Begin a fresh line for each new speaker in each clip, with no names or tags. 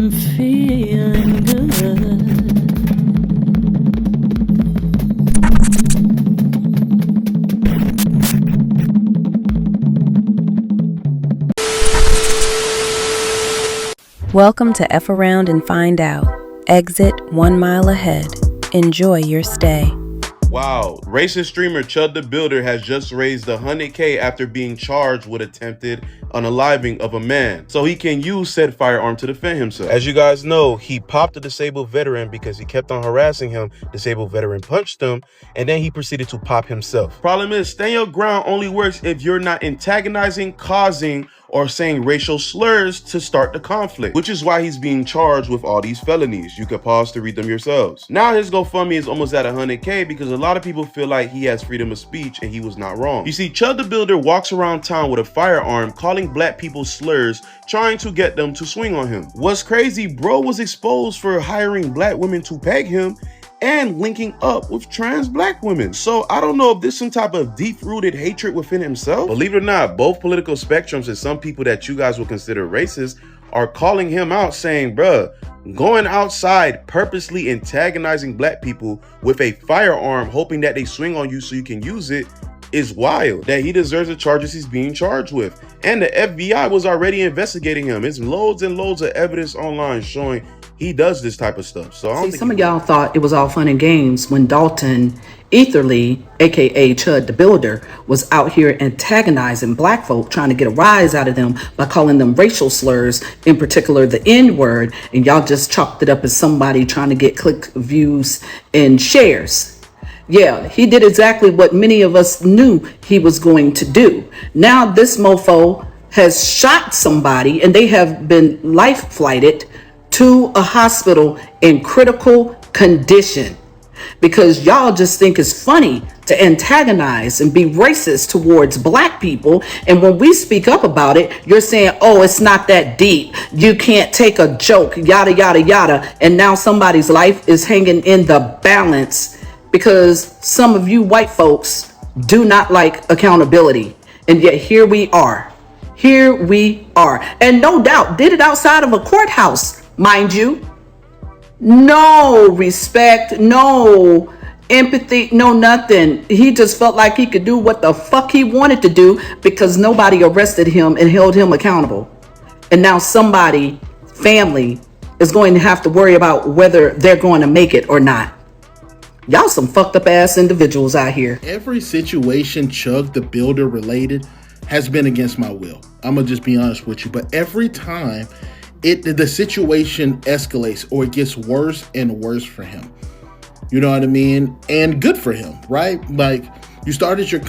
I'm feeling good.
Welcome to F Around and Find Out. Exit 1 mile ahead. Enjoy your stay.
Wow, racist streamer Chud the Builder has just raised $100K after being charged with attempted unaliving of a man, so he can use said firearm to defend himself. As you guys know, he popped a disabled veteran because he kept on harassing him. Disabled veteran punched him, and then he proceeded to pop himself. Problem is, stand your ground only works if you're not antagonizing, causing, or saying racial slurs to start the conflict, which is why he's being charged with all these felonies. You can pause to read them yourselves. Now his GoFundMe is almost at $100K because a lot of people feel like he has freedom of speech and he was not wrong. You see, Chud the Builder walks around town with a firearm calling black people slurs, trying to get them to swing on him. What's crazy, bro was exposed for hiring black women to peg him and linking up with trans black women. So I don't know if there's some type of deep-rooted hatred within himself. Believe it or not, both political spectrums and some people that you guys will consider racist are calling him out, saying, bruh, going outside purposely antagonizing black people with a firearm, hoping that they swing on you so you can use it, is wild. That he deserves the charges he's being charged with. And the FBI was already investigating him. There's loads and loads of evidence online showing he does this type of stuff. So I don't think
some of y'all thought it was all fun and games when Dalton Etherly, aka Chud the Builder, was out here antagonizing black folk, trying to get a rise out of them by calling them racial slurs, in particular the N-word, and y'all just chalked it up as somebody trying to get click views and shares. Yeah, he did exactly what many of us knew he was going to do. Now this mofo has shot somebody and they have been life flighted to a hospital in critical condition because y'all just think it's funny to antagonize and be racist towards black people. And when we speak up about it, you're saying, oh, it's not that deep. You can't take a joke, yada, yada, yada. And now somebody's life is hanging in the balance because some of you white folks do not like accountability. And yet here we are. Here we are. And no doubt did it outside of a courthouse. Mind you, no respect, no empathy, no nothing. He just felt like he could do what the fuck he wanted to do because nobody arrested him and held him accountable. And now somebody, family, is going to have to worry about whether they're going to make it or not. Y'all some fucked up ass individuals out here.
Every situation Chud the Builder related has been against my will. I'm gonna just be honest with you, but every time the situation escalates or it gets worse and worse for him. You know what I mean? And good for him, right? Like you started your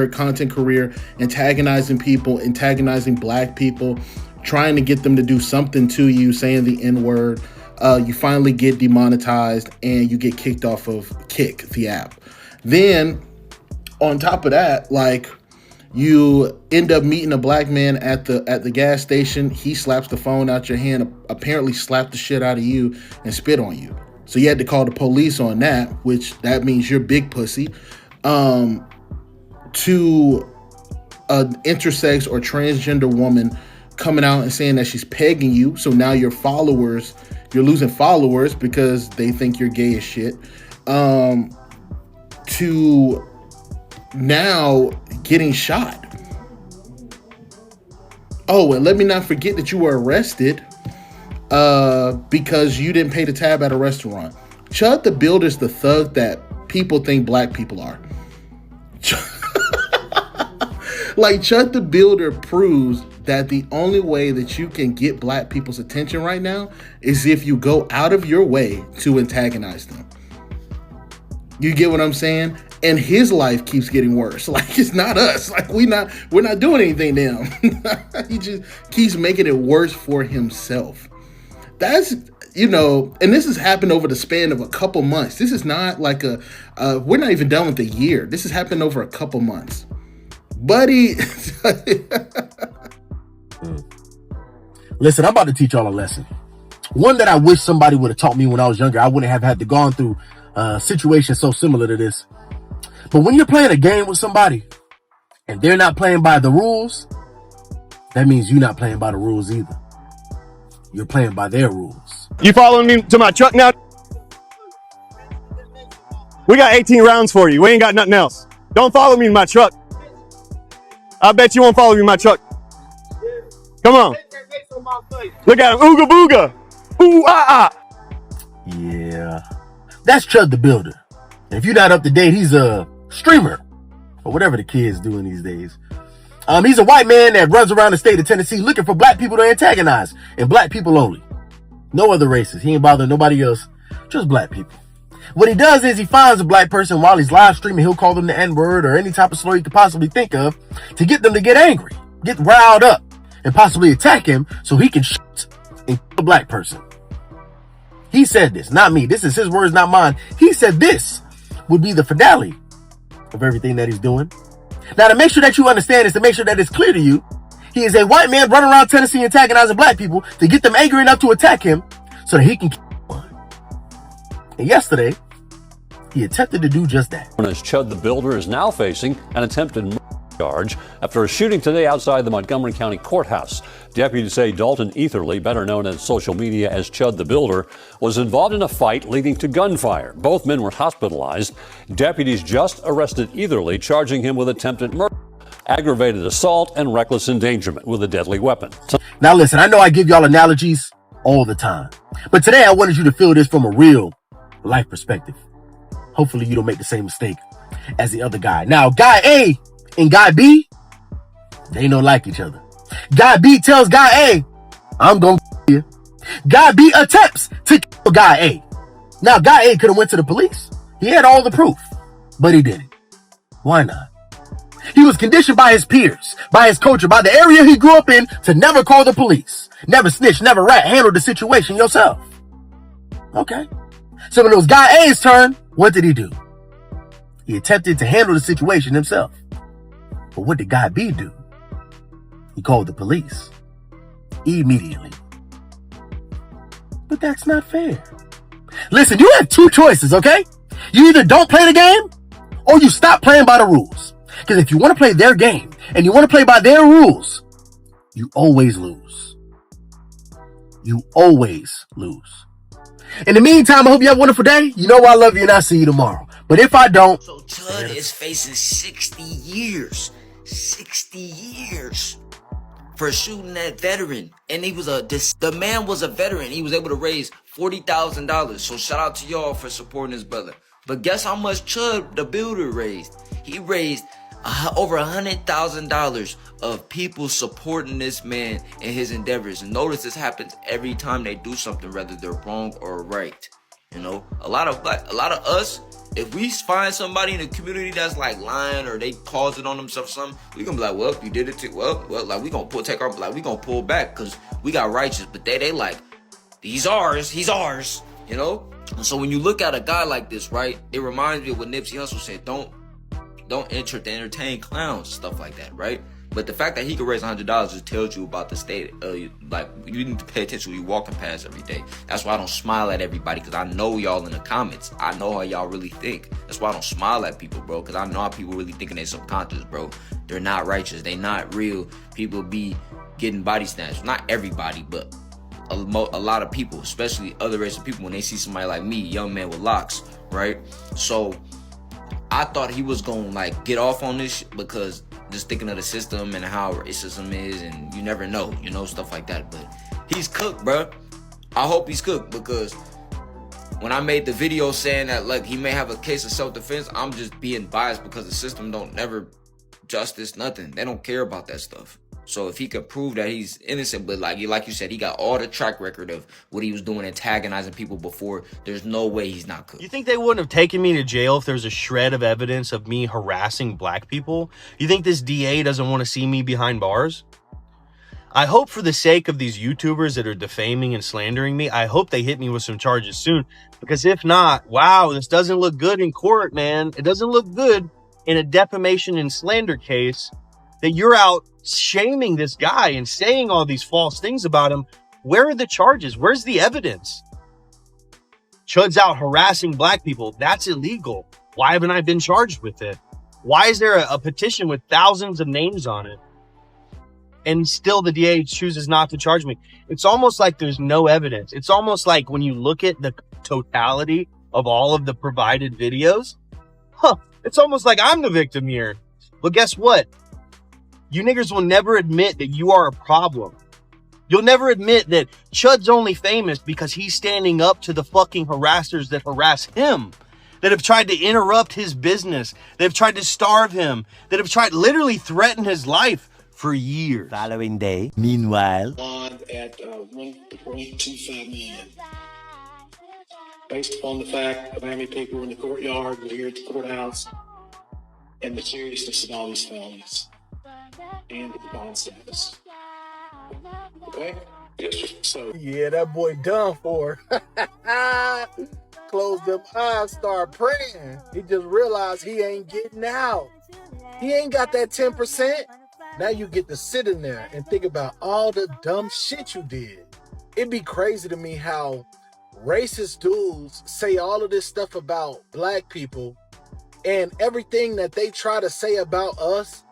content career antagonizing people, antagonizing black people, trying to get them to do something to you, saying the N-word. You finally get demonetized and you get kicked off of Kick, the app. Then on top of that, like, you end up meeting a black man at the gas station. He slaps the phone out your hand, apparently slapped the shit out of you and spit on you. So you had to call the police on that, which that means you're big pussy. To an intersex or transgender woman coming out and saying that she's pegging you. So now you're losing followers because they think you're gay as shit. To now getting shot. Oh, and let me not forget that you were arrested because you didn't pay the tab at a restaurant. Chud the Builder's the thug that people think black people are. Like, Chud the Builder proves that the only way that you can get black people's attention right now is if you go out of your way to antagonize them. You get what I'm saying? And his life keeps getting worse. Like, it's not us. Like, we're not doing anything to him. He just keeps making it worse for himself. That's, you know, and this has happened over the span of a couple months. This is not like we're not even done with the year. This has happened over a couple months. Buddy.
Listen, I'm about to teach y'all a lesson. One that I wish somebody would have taught me when I was younger. I wouldn't have had to gone through a situation so similar to this. But when you're playing a game with somebody and they're not playing by the rules, that means you're not playing by the rules either. you're playing by their rules.
You following me to my truck now? We got 18 rounds for you. We ain't got nothing else. Don't follow me to my truck. I bet you won't follow me to my truck. Come on. Look at him. Ooga booga. Ooh ah ah.
Yeah. That's Chud the Builder. And if you're not up to date, he's a streamer. Or whatever the kids doing these days. He's a white man that runs around the state of Tennessee looking for black people to antagonize. And black people only. No other races. He ain't bothering nobody else. Just black people. What he does is he finds a black person while he's live streaming. He'll call them the N-word or any type of slur you could possibly think of to get them to get angry, get riled up, and possibly attack him so he can shoot and kill a black person. He said this, not me. This is his words, not mine. He said this would be the finale of everything that he's doing. Now, to make sure that you understand this, to make sure that it's clear to you, he is a white man running around Tennessee antagonizing black people to get them angry enough to attack him so that he can kill one. And yesterday, he attempted to do just that.
As Chud the Builder is now facing an attempted murder charge after a shooting today outside the Montgomery County Courthouse. Deputies say Dalton Etherly, better known on social media as Chud the Builder, was involved in a fight leading to gunfire. Both men were hospitalized. Deputies just arrested Etherly, charging him with attempted murder, aggravated assault, and reckless endangerment with a deadly weapon.
Now listen, I know I give y'all analogies all the time, but today I wanted you to feel this from a real life perspective. Hopefully you don't make the same mistake as the other guy. Now, guy A and guy B, they don't like each other. Guy B tells guy A, I'm gonna kill you. Guy B attempts to kill guy A. Now, guy A could have went to the police. He had all the proof, but he didn't. Why not? He was conditioned by his peers, by his culture, by the area he grew up in to never call the police, never snitch, never rat, handle the situation yourself. Okay. So when it was guy A's turn, what did he do? He attempted to handle the situation himself. But what did guy B do? He called the police. Immediately. But that's not fair. Listen, you have two choices, okay? You either don't play the game or you stop playing by the rules. Because if you want to play their game and you want to play by their rules, you always lose. You always lose. In the meantime, I hope you have a wonderful day. You know I love you and I'll see you tomorrow. But if I don't...
So Chud is facing 60 years. 60 years. For shooting that veteran. And he was the man was a veteran. He was able to raise $40,000. So shout out to y'all for supporting his brother. But guess how much Chud the Builder raised? He raised over $100,000 of people supporting this man in his endeavors. And notice this happens every time they do something, whether they're wrong or right. You know, a lot of us, if we find somebody in the community that's like lying or they cause it on themselves or something, we gonna be like, well, you did it too. Well, like we gonna pull back because we got righteous. But they like, he's ours, you know. And so when you look at a guy like this, right, it reminds me of what Nipsey Hussle said: don't entertain clowns, stuff like that, right? But the fact that he could raise $100 just tells you about the state. Like, you need to pay attention when you're walking past every day. That's why I don't smile at everybody, because I know y'all in the comments. I know how y'all really think. That's why I don't smile at people, bro, because I know how people really think in their subconscious, bro. They're not righteous. They not real. People be getting body snatched. Not everybody, but a lot of people, especially other race of people, when they see somebody like me, young man with locks, right? So I thought he was gonna like get off on this shit because just thinking of the system and how racism is, and you never know, you know, stuff like that. But he's cooked, bro. I hope he's cooked, because when I made the video saying that like he may have a case of self-defense, I'm just being biased because the system don't never justice nothing. They don't care about that stuff. So if he could prove that he's innocent, but like you said, he got all the track record of what he was doing, antagonizing people before, there's no way he's not cooked.
You think they wouldn't have taken me to jail if there's a shred of evidence of me harassing black people? You think this DA doesn't want to see me behind bars? I hope for the sake of these YouTubers that are defaming and slandering me, I hope they hit me with some charges soon. Because if not, wow, this doesn't look good in court, man. It doesn't look good in a defamation and slander case that you're out shaming this guy and saying all these false things about him. Where are the charges? Where's the evidence? Chud's out harassing black people. That's illegal. Why haven't I been charged with it? Why is there a petition with thousands of names on it? and still the DA chooses not to charge me. It's almost like there's no evidence. It's almost like when you look at the totality of all of the provided videos, it's almost like I'm the victim here. But guess what? You niggers will never admit that you are a problem. You'll never admit that Chud's only famous because he's standing up to the fucking harassers that harass him, that have tried to interrupt his business, that have tried to starve him, that have tried literally threaten his life for years.
Following day, meanwhile,
bond at 1.25 million. Based upon the fact of how many people were in the courtyard and here at the courthouse, and the seriousness of all these felonies, and the bond status. Okay? Yes, sir. So
Yeah, that boy done for. Close them eyes, start praying. He just realized he ain't getting out. He ain't got that 10%. Now you get to sit in there and think about all the dumb shit you did. It'd be crazy to me how racist dudes say all of this stuff about black people, and everything that they try to say about us,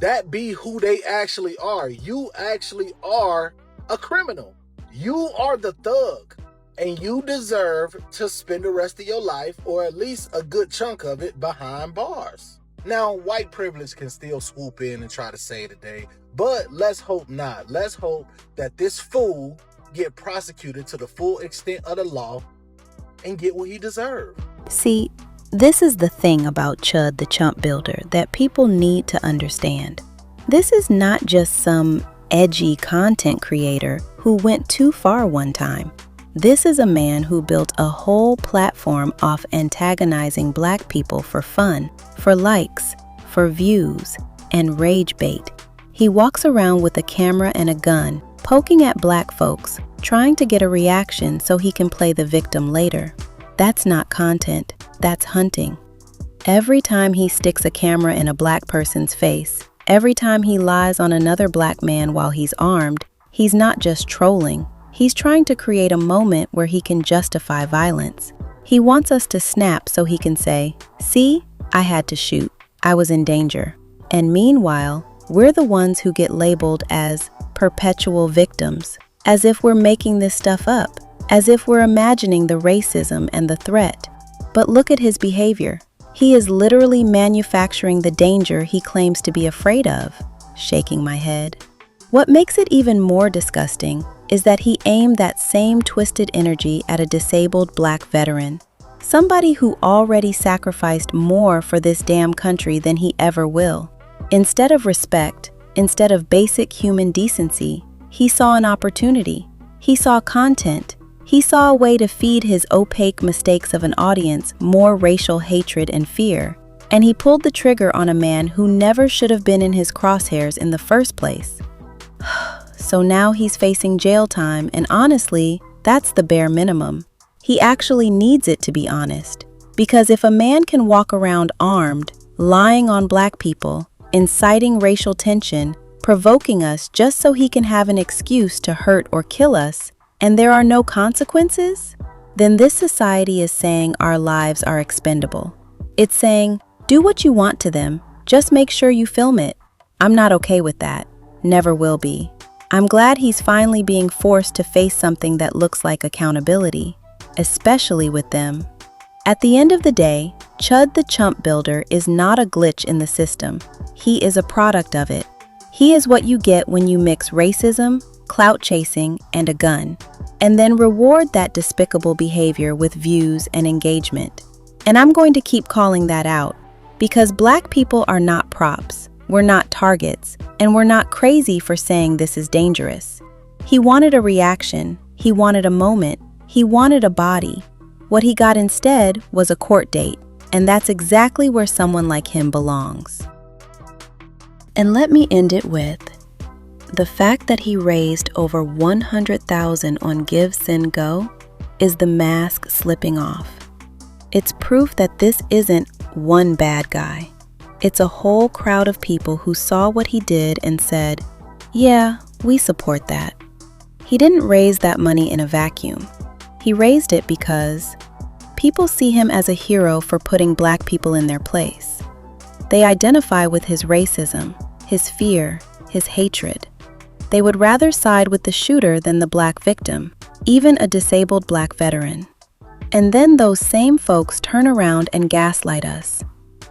that be who they actually are. You actually are a criminal. You are the thug, and you deserve to spend the rest of your life, or at least a good chunk of it, behind bars. Now, white privilege can still swoop in and try to save the day, but let's hope not. Let's hope that this fool get prosecuted to the full extent of the law and get what he deserves.
See, this is the thing about Chud the Chump Builder that people need to understand. This is not just some edgy content creator who went too far one time. This is a man who built a whole platform off antagonizing black people for fun, for likes, for views, and rage bait. He walks around with a camera and a gun, poking at black folks, trying to get a reaction so he can play the victim later. That's not content, that's hunting. Every time he sticks a camera in a black person's face, every time he lies on another black man while he's armed, he's not just trolling. He's trying to create a moment where he can justify violence. He wants us to snap so he can say, "See, I had to shoot. I was in danger." And meanwhile, we're the ones who get labeled as perpetual victims, as if we're making this stuff up, as if we're imagining the racism and the threat. But look at his behavior. He is literally manufacturing the danger he claims to be afraid of. Shaking my head. What makes it even more disgusting is that he aimed that same twisted energy at a disabled black veteran, somebody who already sacrificed more for this damn country than he ever will. Instead of respect, instead of basic human decency, he saw an opportunity. He saw content. He saw a way to feed his opaque mistakes of an audience more racial hatred and fear. And he pulled the trigger on a man who never should have been in his crosshairs in the first place. So now he's facing jail time, and honestly, that's the bare minimum. He actually needs it, to be honest. Because if a man can walk around armed, lying on black people, inciting racial tension, provoking us just so he can have an excuse to hurt or kill us, and there are no consequences, then this society is saying our lives are expendable. It's saying, do what you want to them, just make sure you film it. I'm not okay with that. Never will be. I'm glad he's finally being forced to face something that looks like accountability, especially with them. At the end of the day, Chud the Chump Builder is not a glitch in the system. He is a product of it. He is what you get when you mix racism, clout chasing, and a gun, and then reward that despicable behavior with views and engagement. And I'm going to keep calling that out, because black people are not props, we're not targets, and we're not crazy for saying this is dangerous. He wanted a reaction, he wanted a moment, he wanted a body. What he got instead was a court date, and that's exactly where someone like him belongs. And let me end it with, the fact that he raised over $100,000 on Give, Send, Go is the mask slipping off. It's proof that this isn't one bad guy. It's a whole crowd of people who saw what he did and said, yeah, we support that. He didn't raise that money in a vacuum. He raised it because people see him as a hero for putting black people in their place. They identify with his racism, his fear, his hatred. They would rather side with the shooter than the black victim, even a disabled black veteran. And then those same folks turn around and gaslight us.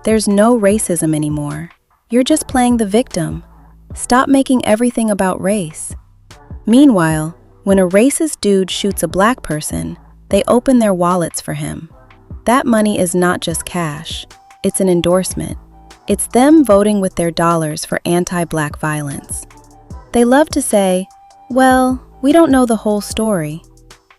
There's no racism anymore. You're just playing the victim. Stop making everything about race. Meanwhile, when a racist dude shoots a black person, they open their wallets for him. That money is not just cash. It's an endorsement. It's them voting with their dollars for anti-black violence. They love to say, well, we don't know the whole story.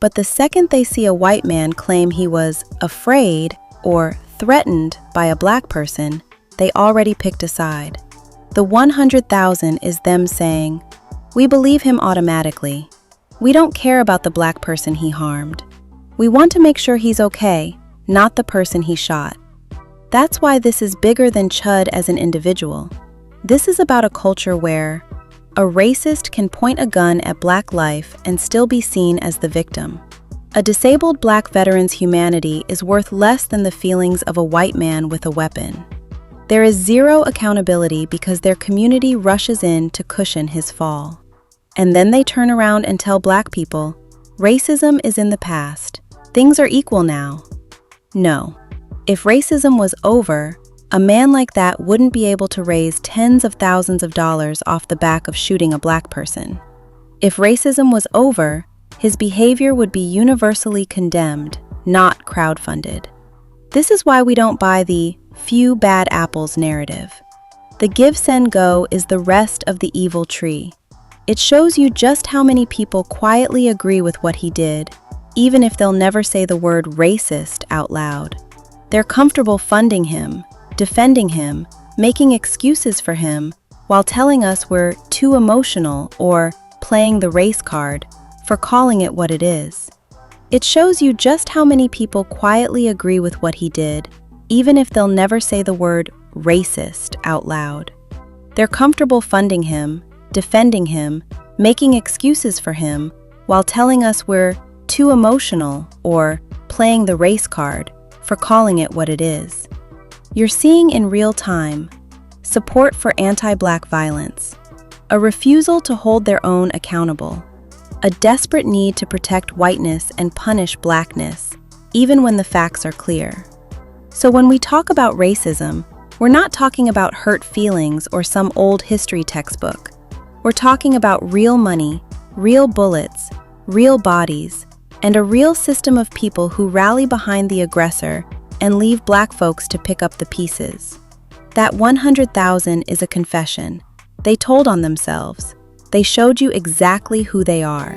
But the second they see a white man claim he was afraid or threatened by a black person, they already picked a side. The 100,000 is them saying, we believe him automatically. We don't care about the black person he harmed. We want to make sure he's okay, not the person he shot. That's why this is bigger than Chud as an individual. This is about a culture where a racist can point a gun at black life and still be seen as the victim. A disabled black veteran's humanity is worth less than the feelings of a white man with a weapon. There is zero accountability because their community rushes in to cushion his fall. And then they turn around and tell black people, racism is in the past. Things are equal now. No. If racism was over, a man like that wouldn't be able to raise tens of thousands of dollars off the back of shooting a black person. If racism was over, his behavior would be universally condemned, not crowdfunded. This is why we don't buy the few bad apples narrative. The give, send, go is the rest of the evil tree. It shows you just how many people quietly agree with what he did, even if they'll never say the word racist out loud. They're comfortable funding him, defending him, making excuses for him, while telling us we're too emotional or playing the race card for calling it what it is. It shows you just how many people quietly agree with what he did, even if they'll never say the word racist out loud. They're comfortable funding him, defending him, making excuses for him, while telling us we're too emotional or playing the race card for calling it what it is. You're seeing in real time support for anti-black violence, a refusal to hold their own accountable, a desperate need to protect whiteness and punish blackness, even when the facts are clear. So when we talk about racism, we're not talking about hurt feelings or some old history textbook. We're talking about real money, real bullets, real bodies, and a real system of people who rally behind the aggressor and leave black folks to pick up the pieces. That 100,000 is a confession. They told on themselves. They showed you exactly who they are.